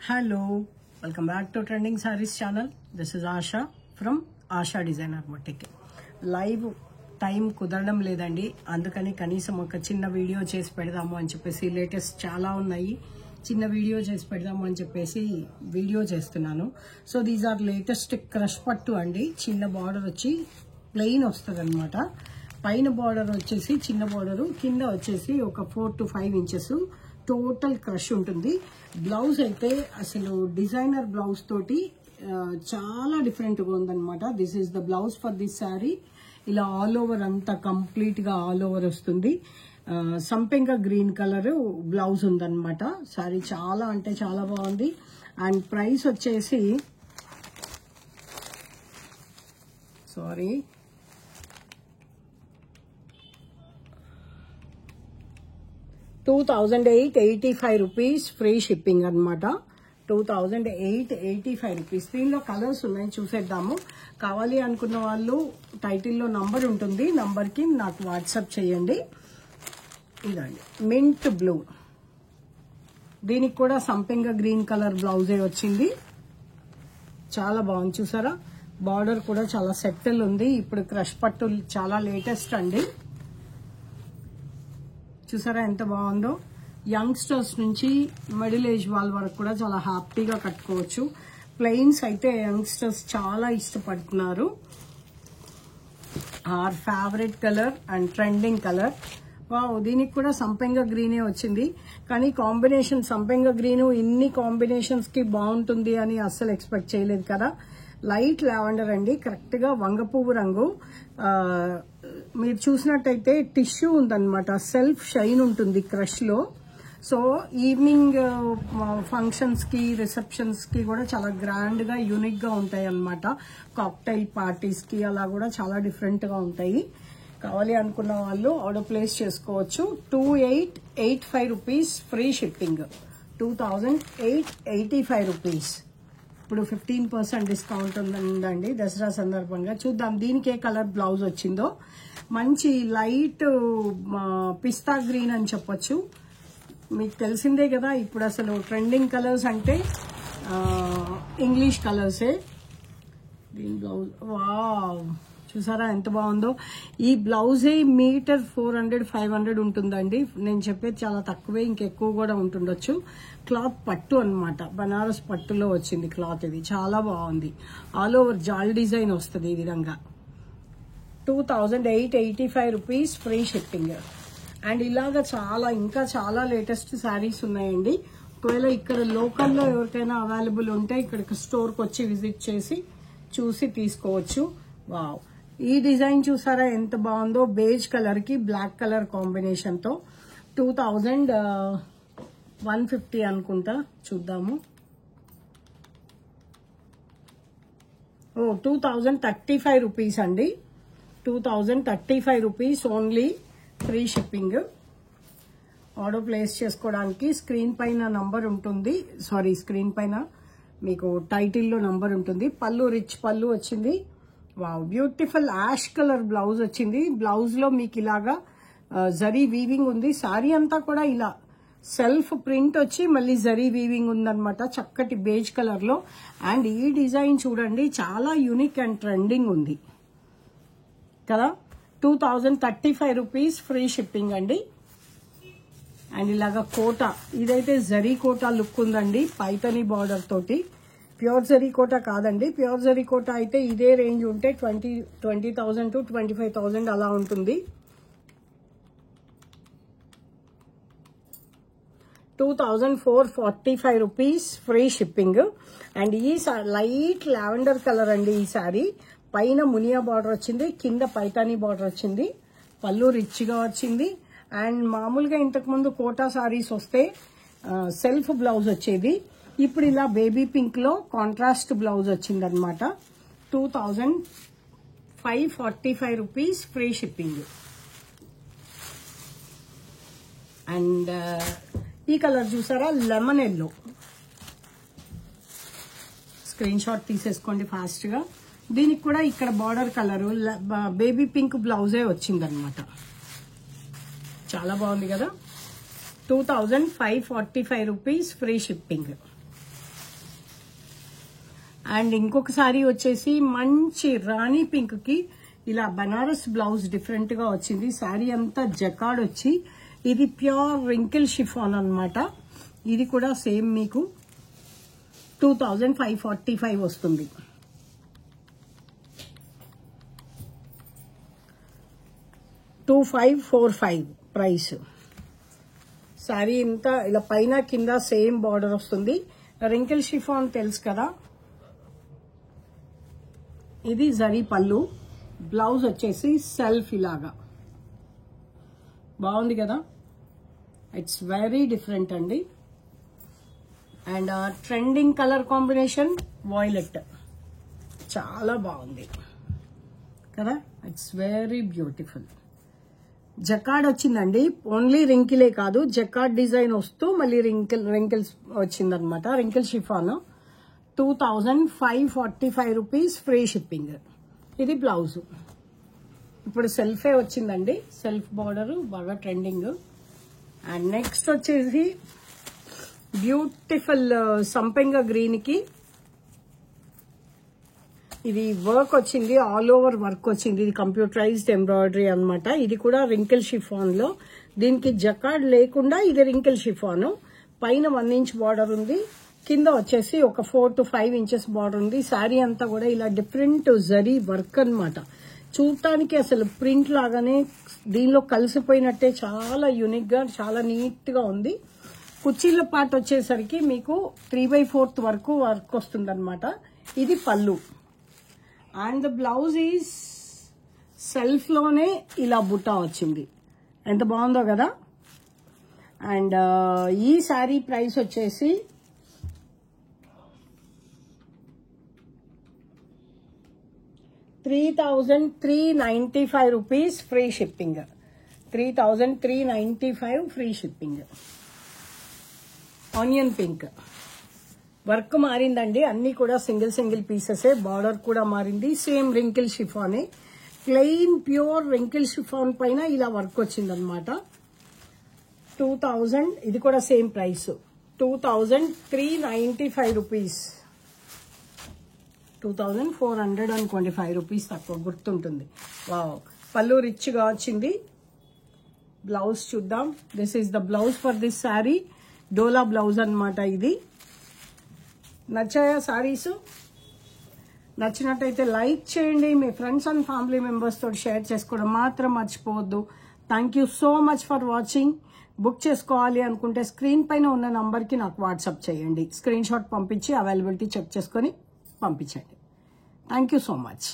Hello, welcome back to Trending Sarees channel. This is Asha from Asha Designer Boutique. Live time కుదరడం లేదండి, అందుకని కనీసం ఒక చిన్న వీడియో చేసి పెడదాము అని చెప్పేసి లేటెస్ట్ చాలా ఉన్నాయి, చిన్న వీడియో చేసి పెడదాము అని చెప్పేసి వీడియో చేస్తున్నాను. So these are latest crush పట్టు అండి. చిన్న బార్డర్ వచ్చి ప్లెయిన్ వస్తుంది అనమాట. పైన బార్డర్ వచ్చేసి చిన్న బార్డరు, కింద వచ్చేసి ఒక 4 to 5 ఇంచెస్ టోటల్ క్రష్ ఉంటుంది. బ్లౌజ్ అయితే అసలు డిజైనర్ బ్లౌజ్ తోటి చాలా డిఫరెంట్ గా ఉందన్నమాట. This is the blouse for this sari. ఇలా ఆల్ ఓవర్ అంతా కంప్లీట్ గా ఆల్ ఓవర్ వస్తుంది. సంపెంగ గ్రీన్ కలర్ బ్లౌజ్ ఉందన్నమాట. శారీ చాలా అంటే చాలా బాగుంది. అండ్ ప్రైస్ వచ్చేసి 2885 రూపీస్ ఫ్రీ షిప్పింగ్ అనమాట. 2885 రూపీస్. దీనిలో కలర్స్ ఉన్నాయి, చూసేద్దాము. కావాలి అనుకున్న వాళ్ళు టైటిల్లో నంబర్ ఉంటుంది, నంబర్కి నాకు వాట్సాప్ చేయండి. ఇదండి మింట్ బ్లూ, దీనికి కూడా సంపెంగ గ్రీన్ కలర్ బ్లౌజే వచ్చింది. చాలా బాగుంది, చూసారా. బార్డర్ కూడా చాలా సెటిల్ ఉంది. ఇప్పుడు క్రష్ పట్టు చాలా లేటెస్ట్ అండి. చూసారా ఎంత బాగుందో. యంగ్స్టర్స్ నుంచి మిడిల్ ఏజ్ వాళ్ళ వరకు కూడా చాలా హ్యాపీగా కట్టుకోవచ్చు. ప్లెయిన్స్ అయితే యంగ్స్టర్స్ చాలా ఇష్టపడుతున్నారు. Our favourite colour and trending colour. Wow, దీనికి కూడా సంపెంగ గ్రీనే వచ్చింది. కానీ కాంబినేషన్ సంపెంగ గ్రీన్ ఇన్ని కాంబినేషన్స్ కి బాగుంటుంది అని అస్సలు ఎక్స్పెక్ట్ చేయలేదు కదా. లైట్ లావెండర్ అండి, కరెక్ట్ గా వంగపువ్వు రంగు. మీరు చూసినట్టయితే టిష్యూ ఉందన్నమాట, సెల్ఫ్ షైన్ ఉంటుంది క్రష్ లో. సో ఈవినింగ్ ఫంక్షన్స్ కి రిసెప్షన్స్ కి కూడా చాలా గ్రాండ్ గా యూనిక్ గా ఉంటాయి అన్నమాట. కాక్టైల్ పార్టీస్ కి అలా కూడా చాలా డిఫరెంట్ గా ఉంటాయి. కావాలి అనుకున్న వాళ్ళు ఆర్డర్ ప్లేస్ చేసుకోవచ్చు. 2885 రూపీస్ ఫ్రీ షిప్పింగ్. 2885 రూపీస్. ఇప్పుడు 15% డిస్కౌంట్ ఉందండి దసరా సందర్భంగా. చూద్దాం దీనికి ఏ కలర్ బ్లౌజ్ వచ్చిందో. మంచి లైట్ పిస్తా గ్రీన్ అని చెప్పొచ్చు. మీకు తెలిసిందే కదా, ఇప్పుడు అసలు ట్రెండింగ్ కలర్స్ అంటే ఇంగ్లీష్ కలర్సే. దీని బ్లౌజ్ వావ్, చూసారా ఎంత బాగుందో. ఈ బ్లౌజే మీటర్ 400-500 ఉంటుందండి. నేను చెప్పేది చాలా తక్కువే, ఇంకెక్కువ కూడా ఉంటుండొచ్చు. క్లాత్ పట్టు అన్నమాట, బనారస్ పట్టులో వచ్చింది క్లాత్. ఇది చాలా బాగుంది. ఆల్ ఓవర్ జాల్ డిజైన్ వస్తుంది ఈ విధంగా. 2885 రూపీస్ ఫ్రీ షిప్పింగ్. అండ్ ఇలాగా ఇంకా చాలా లేటెస్ట్ శారీస్ ఉన్నాయండి. ఒకవేళ ఇక్కడ లోకల్లో ఎవరికైనా అవైలబుల్ ఉంటే ఇక్కడికి స్టోర్కి వచ్చి విజిట్ చేసి చూసి తీసుకోవచ్చు. వావ్, ఈ డిజైన్ చూసారా ఎంత బాగుందో. బేజ్ కలర్ కి బ్లాక్ కలర్ కాంబినేషన్ తో 2150 అనుకుంటా. చూద్దాము. 2035 రూపీస్ అండి. 2035 rupees only free shipping. Order place చేసుకోవడానికి స్క్రీన్ పైన నంబర్ ఉంటుంది. స్క్రీన్ పైన మీకు టైటిల్లో నంబర్ ఉంటుంది. పళ్ళు రిచ్ పళ్ళు వచ్చింది. Wow, beautiful ash colour blouse వచ్చింది. బ్లౌజ్ లో మీకు ఇలాగా జరీ వీవింగ్ ఉంది. సారీ అంతా కూడా ఇలా సెల్ఫ్ ప్రింట్ వచ్చి మళ్ళీ జరీ వీవింగ్ ఉందన్నమాట, చక్కటి బేజ్ కలర్ లో. అండ్ ఈ డిజైన్ చూడండి, చాలా యూనిక్ అండ్ ట్రెండింగ్ ఉంది కదా. 2035 రూపీస్ ఫ్రీ షిప్పింగ్ అండి. అండ్ ఇలాగా కోటా, ఇదైతే జరీ కోటా లుక్ ఉందండి, పైతని బార్డర్ తోటి. ప్యూర్ జరీ కోటా కాదండి. ప్యూర్ జరీ కోటా అయితే ఇదే రేంజ్ ఉంటే 20,000 to 25,000 అలా ఉంటుంది. 2445 రూపీస్ ఫ్రీ షిప్పింగ్. అండ్ ఈ లైట్ లావెండర్ కలర్ అండి ఈ శారీ. పైన మునియా బార్డర్ వచ్చింది, కింద పైతానీ బార్డర్ వచ్చింది. పళ్ళు రిచ్ గా వచ్చింది. అండ్ మామూలుగా ఇంతకు ముందు కోటా సారీస్ వస్తే సెల్ఫ్ బ్లౌజ్ వచ్చేది. ఇప్పుడు ఇలా బేబీ పింక్ లో కాంట్రాస్ట్ బ్లౌజ్ వచ్చింది అనమాట. 2545 రూపీస్ ఫ్రీ షిప్పింగ్. అండ్ ఈ కలర్ చూసారా, లెమన్ ఎల్లో. స్క్రీన్ షాట్ తీసేసుకోండి ఫాస్ట్ గా. దీనికి కూడా ఇక్కడ బార్డర్ కలర్ బేబీ పింక్ బ్లౌజే వచ్చిందనమాట. చాలా బాగుంది కదా. 2545 రూపీస్ ఫ్రీ షిప్పింగ్. అండ్ ఇంకొక సారీ వచ్చేసి మంచి రాణి పింక్ కి ఇలా బనారస్ బ్లౌజ్ డిఫరెంట్ గా వచ్చింది. సారీ అంతా జకాడ్ వచ్చి ఇది ప్యూర్ రింకిల్ షిఫాన్ అన్నమాట. ఇది కూడా సేమ్ మీకు 2545 వస్తుంది. $2545 ప్రైస్. సారీ ఇంత ఇలా పైన కింద సేమ్ బార్డర్ వస్తుంది. రింకిల్ షిఫాన్ తెలుసు కదా. ఇది జరీ పళ్ళు, బ్లౌజ్ వచ్చేసి సెల్ఫ్ ఇలాగా బాగుంది కదా. ఇట్స్ వెరీ డిఫరెంట్ అండి. And trending colour combination violet, చాలా బాగుంది కదా. It's very beautiful. జకాడ్ వచ్చిందండి. ఓన్లీ రింకిలే కాదు, జకాడ్ డిజైన్ వస్తూ మళ్ళీ రింకిల్స్ వచ్చిందనమాట. Wrinkle chiffon 2545 rupees free shipping. ఇది బ్లౌజ్. ఇప్పుడు సెల్ఫే వచ్చిందండి, సెల్ఫ్ బార్డర్ బాగా ట్రెండింగ్. అండ్ నెక్స్ట్ వచ్చేసి బ్యూటిఫుల్ సంపెంగ గ్రీన్ కి ఇది వర్క్ వచ్చింది, ఆల్ ఓవర్ వర్క్ వచ్చింది. ఇది కంప్యూటరైజ్డ్ ఎంబ్రాయిడరీ అన్నమాట. ఇది కూడా రింకిల్ షిఫాన్ లో. దీనికి జకాడ్ లేకుండా ఇది రింకిల్ షిఫాన్. పైన 1 ఇంచ్ బార్డర్ ఉంది, కింద వచ్చేసి ఒక 4 to 5 ఇంచెస్ బార్డర్ ఉంది. శారీ అంతా కూడా ఇలా డిఫరెంట్ జరీ వర్క్ అన్నమాట. చూడటానికి అసలు ప్రింట్ లాగానే దీనిలో కలిసిపోయినట్టే చాలా యూనిక్ గా చాలా నీట్ గా ఉంది. కుర్చీల పార్ట్ వచ్చేసరికి మీకు 3/4 వరకు వర్క్ వస్తుంది అనమాట. ఇది పళ్ళు. And the blouse is self లోనే ఇలా బుట్టా వచ్చింది. ఎంత బాగుందో కదా. అండ్ ఈ శారీ ప్రైస్ వచ్చేసి ₹3,395 free shipping. 3,395 free shipping. Onion pink work మారిందండి. అన్ని కూడా సింగిల్ పీసెసే. బార్డర్ కూడా మారింది. సేమ్ రింకిల్ షిఫానే, ప్లెయిన్ ప్యూర్ రింకిల్ షిఫాన్ పైన ఇలా వర్క్ వచ్చిందనమాట. 2000. ఇది కూడా సేమ్ ప్రైస్ 2,395 రూపీస్. 2,425 రూపీస్ తక్కువ గుర్తుంటుంది. వావ్. పళ్ళు రిచ్ గా వచ్చింది. బ్లౌజ్ చూద్దాం. This is the blouse for this sari. Dola blouse అన్నమాట ఇది. నచ్చాయా సారీస్? నచ్చినట్టయితే లైక్ చేయండి. మీ ఫ్రెండ్స్ అండ్ ఫ్యామిలీ మెంబర్స్ తోటి షేర్ చేసుకోవడం మాత్రం మర్చిపోవద్దు. Thank you so much for watching. Book చేసుకోవాలి అనుకుంటే స్క్రీన్ పైన ఉన్న నంబర్కి నాకు వాట్సాప్ చేయండి. స్క్రీన్ షాట్ పంపించి అవైలబిలిటీ చెక్ చేసుకొని పంపించండి. Thank you so much.